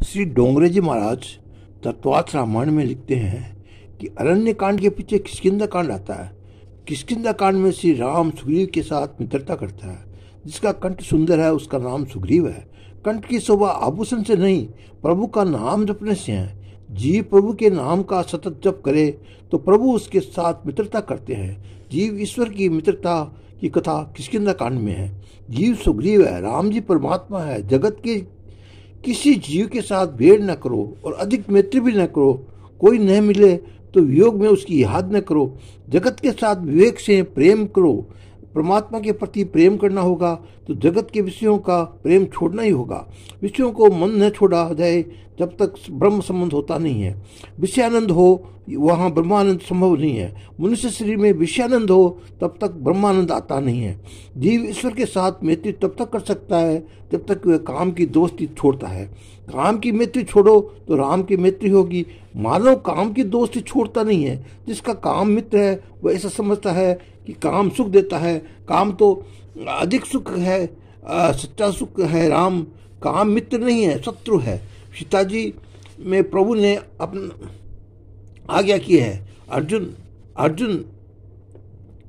श्री डोंगरे जी महाराज तत्वार्थ रामायण में लिखते हैं कि अरण्य कांड के पीछे किष्किंधा कांड आता है। किष्किंधा कांड में श्री राम सुग्रीव के साथ मित्रता करता है। जिसका कंठ सुंदर है उसका नाम सुग्रीव है। कंठ की शोभा आभूषण से नहीं, प्रभु का नाम जपने से है। जीव प्रभु के नाम का सतत जप करे तो प्रभु उसके साथ मित्रता करते हैं। जीव ईश्वर की मित्रता की कथा किष्किंधा कांड में है। जीव सुग्रीव है, राम जी परमात्मा है। जगत के किसी जीव के साथ भेड़ न करो और अधिक मैत्री भी न करो। कोई न मिले तो वियोग में उसकी याद न करो। जगत के साथ विवेक से प्रेम करो। परमात्मा के प्रति प्रेम करना होगा तो जगत के विषयों का प्रेम छोड़ना ही होगा। विषयों को मन न छोड़ा जाए जब तक ब्रह्म संबंध होता नहीं है। विषयानंद हो वहाँ ब्रह्मानंद संभव नहीं है। मनुष्य शरीर में विषयानंद हो तब तक ब्रह्मानंद आता नहीं है। जीव ईश्वर के साथ मैत्री तब तक कर सकता है जब तक वह काम की दोस्ती छोड़ता है। काम की मैत्री छोड़ो तो राम की मैत्री होगी। मानव काम की दोस्ती छोड़ता नहीं है। जिसका काम मित्र है वह ऐसा समझता है कि काम सुख देता है। काम तो अधिक सुख है, सच्चा सुख है। राम काम मित्र नहीं है, शत्रु है। सीता जी में प्रभु ने अपना आज्ञा की है। अर्जुन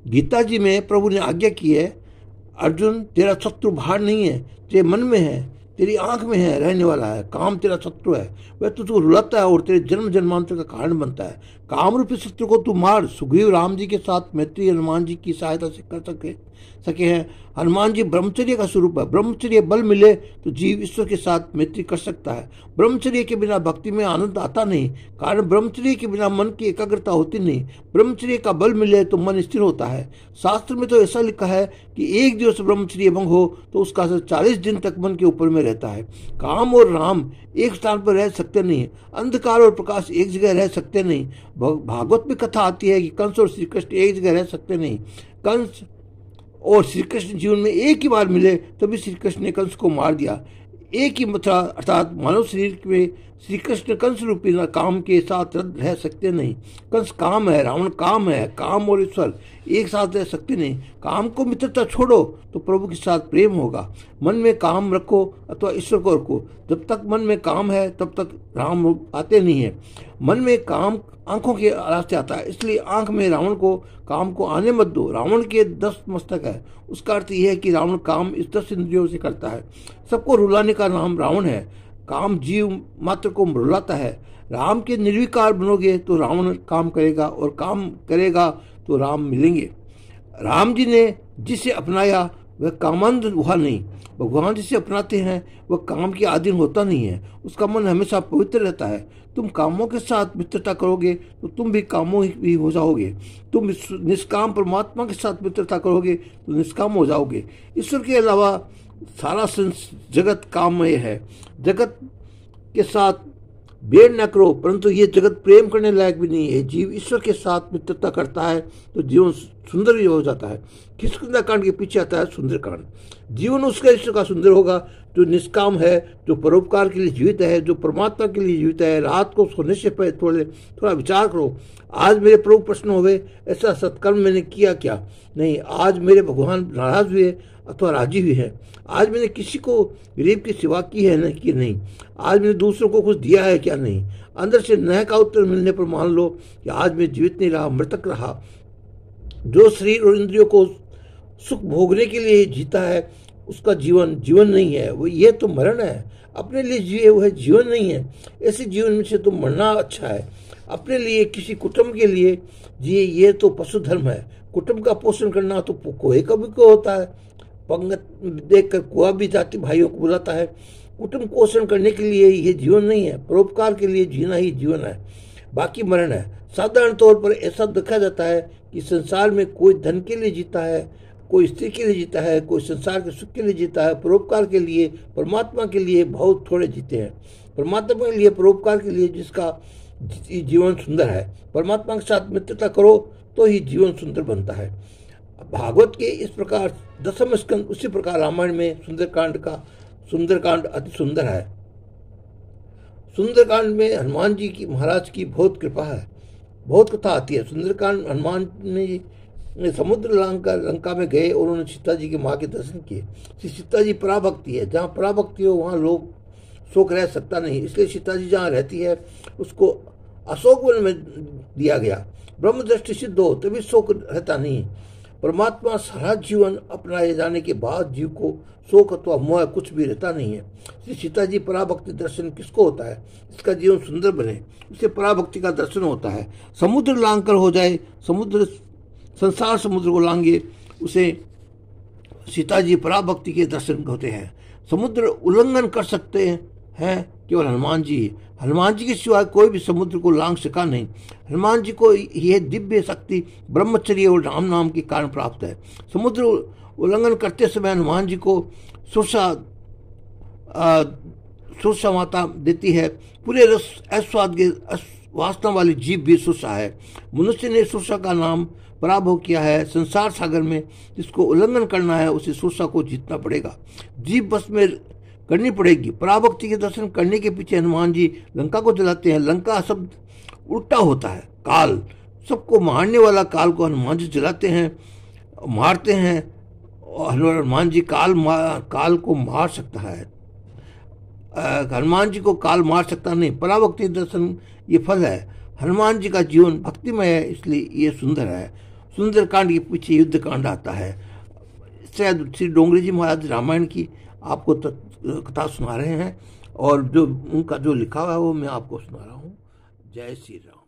गीता जी में प्रभु ने आज्ञा की है, अर्जुन तेरा शत्रु बाहर नहीं है, तेरे मन में है, तेरी आंख में है, रहने वाला है। काम तेरा शत्रु है, वह तुझको रुलाता है और तेरे जन्म जन्मांतर का कारण बनता है। काम रूपी शत्रु को तू मार। सुग्रीव राम जी के साथ मैत्री हनुमान जी की सहायता से कर सके हैं। हनुमान जी ब्रह्मचर्य का स्वरूप है। ब्रह्मचर्य बल मिले तो जीव ईश्वर के साथ मैत्री कर सकता है। ब्रह्मचर्य के बिना भक्ति में आनंद आता नहीं, कारण ब्रह्मचर्य के बिना मन की एकाग्रता होती नहीं। ब्रह्मचर्य का बल मिले तो मन स्थिर होता है। शास्त्र में तो ऐसा लिखा है कि एक दिवस ब्रह्मचर्य भंग हो तो उसका असर 40 दिन तक मन के ऊपर में रहता है। काम और राम एक स्थान पर रह सकते नहीं। अंधकार और प्रकाश एक जगह रह सकते नहीं। भागवत में कथा आती है कि कंस और श्री कृष्ण एक जगह रह सकते नहीं। कंस और श्री कृष्ण जीवन में एक ही बार मिले तभी श्री कृष्ण ने कंस को मार दिया। एक ही मथुरा अर्थात मानव शरीर में श्री कृष्ण कंस रूपी काम के साथ रह सकते नहीं। कंस काम है, रावण काम है। काम और ईश्वर एक साथ रह सकते नहीं। काम को मित्रता छोड़ो तो प्रभु के साथ प्रेम होगा। मन में काम रखो अथवा ईश्वर को रखो। जब तक मन में काम है तब तक राम आते नहीं है। मन में काम आंखों के रास्ते आता है, इसलिए आंख में रावण को काम को आने मत दो। रावण के 10 मस्तक है, उसका अर्थ यह है कि रावण काम इस 10 इंद्रियों से करता है। सबको रुलाने का नाम रावण है। काम जीव मात्र को रुलाता है। राम के निर्विकार बनोगे तो रावण काम करेगा और काम करेगा तो राम मिलेंगे। राम जी ने जिसे अपनाया वह कामांध हुआ नहीं। भगवान जिसे अपनाते हैं वह काम के अधीन होता नहीं है। उसका मन हमेशा पवित्र रहता है। तुम कामों के साथ मित्रता करोगे तो तुम भी कामों भी हो जाओगे। तुम निष्काम परमात्मा के साथ मित्रता करोगे तो निष्काम हो जाओगे। ईश्वर के अलावा सारा जगत काममय है। जगत के साथ भेड़ न करो, परंतु ये जगत प्रेम करने लायक भी नहीं है। जीव ईश्वर के साथ मित्रता करता है तो जीवन सुंदर भी हो जाता है। किष्किंधा कांड के पीछे आता है सुंदर कांड। जीवन उसका ईश्वर का सुंदर होगा जो निष्काम है, जो परोपकार के लिए जीवित है, जो परमात्मा के लिए जीवित है। रात को सोने से पहले थोड़ा विचार करो, आज मेरे प्रभु प्रश्न हुए ऐसा सत्कर्म मैंने किया क्या? नहीं। आज मेरे भगवान नाराज हुए अथवा राजी हुए हैं? आज मैंने किसी को गरीब की सेवा की है न कि नहीं? आज मैंने दूसरों को कुछ दिया है क्या? नहीं। अंदर से न का उत्तर मिलने पर मान लो कि आज मैं जीवित नहीं रहा, मृतक रहा। जो शरीर और इंद्रियों को सुख भोगने के लिए जीता है उसका जीवन जीवन नहीं है, वो ये तो मरण है। अपने लिए जिए वह जीवन नहीं है। ऐसे जीवन में से तो मरना अच्छा है। अपने लिए किसी कुटुंब के लिए जिए ये तो पशु धर्म है। कुटुंब का पोषण करना तो कोई कभी को होता है। पंगत देखकर कुआ भी जाति भाइयों को बुलाता है। कुटुंब पोषण करने के लिए ये जीवन नहीं है। परोपकार के लिए जीना ही जीवन है, बाकी मरण है। साधारण तौर पर ऐसा देखा जाता है कि संसार में कोई धन के लिए जीता है, कोई स्त्री के लिए जीता है, कोई संसार के सुख के लिए जीता है। परोपकार के लिए, परमात्मा के लिए बहुत थोड़े जीते हैं। परमात्मा के लिए, परोपकार के लिए जिसका जीवन सुंदर है। परमात्मा के साथ मित्रता करो तो ही जीवन सुंदर बनता है। भागवत के इस प्रकार 10वें स्कंद, उसी प्रकार रामायण में सुंदरकांड अति सुंदर है। सुंदरकांड में हनुमान जी की महाराज की बहुत कृपा है। बहुत कथा आती है। सुंदरकांड हनुमान ने समुद्र लंका में गए और उन्होंने सीता जी की माँ के दर्शन किए। सीता जी पराभक्ति है। जहाँ पराभक्ति हो वहाँ लोग शोक रह सकता नहीं, इसलिए सीता जी जहाँ रहती है उसको अशोक वन में दिया गया। ब्रह्म दृष्टि सिद्ध हो तभी शोक रहता नहीं। परमात्मा सारा जीवन अपनाए जाने के बाद जीव को शोक अथवा मोह कुछ भी रहता नहीं है। श्री सीता जी पराभक्ति दर्शन किसको होता है? इसका जीवन सुंदर बने उसे पराभक्ति का दर्शन होता है। समुद्र लांग कर हो जाए, समुद्र संसार समुद्र को लांगे, उसे सीता जी पराभक्ति के दर्शन होते हैं। समुद्र उल्लंघन कर सकते हैं केवल हनुमान जी। हनुमान जी के सिवाय कोई भी समुद्र को लांग सका नहीं। हनुमान जी को यह दिव्य शक्ति ब्रह्मचर्य और राम नाम के कारण प्राप्त है। समुद्र उल्लंघन करते समय हनुमान जी को सुरसा माता देती है। पूरे रस अस्वाद के वासना वाली जीव भी सुरसा है। मनुष्य ने सुरसा का नाम पराभव किया है। संसार सागर में जिसको उल्लंघन करना है उसे सुरसा को जीतना पड़ेगा, जीव बस में करनी पड़ेगी। पराभक्ति के दर्शन करने के पीछे हनुमान जी लंका को जलाते हैं। लंका शब्द उल्टा होता है काल, सबको मारने वाला काल को हनुमान जी जलाते हैं, मारते हैं। और हनुमान जी काल को मार सकता है, हनुमान जी को काल मार सकता नहीं। पराभक्ति दर्शन ये फल है। हनुमान जी का जीवन भक्तिमय है, इसलिए ये सुंदर है। सुंदर कांड के पीछे युद्ध कांड आता है। शायद श्री डोंगरी जी महाराज रामायण की आपको कथा सुना रहे हैं और जो उनका जो लिखा हुआ है वो मैं आपको सुना रहा हूँ। जय श्री राम।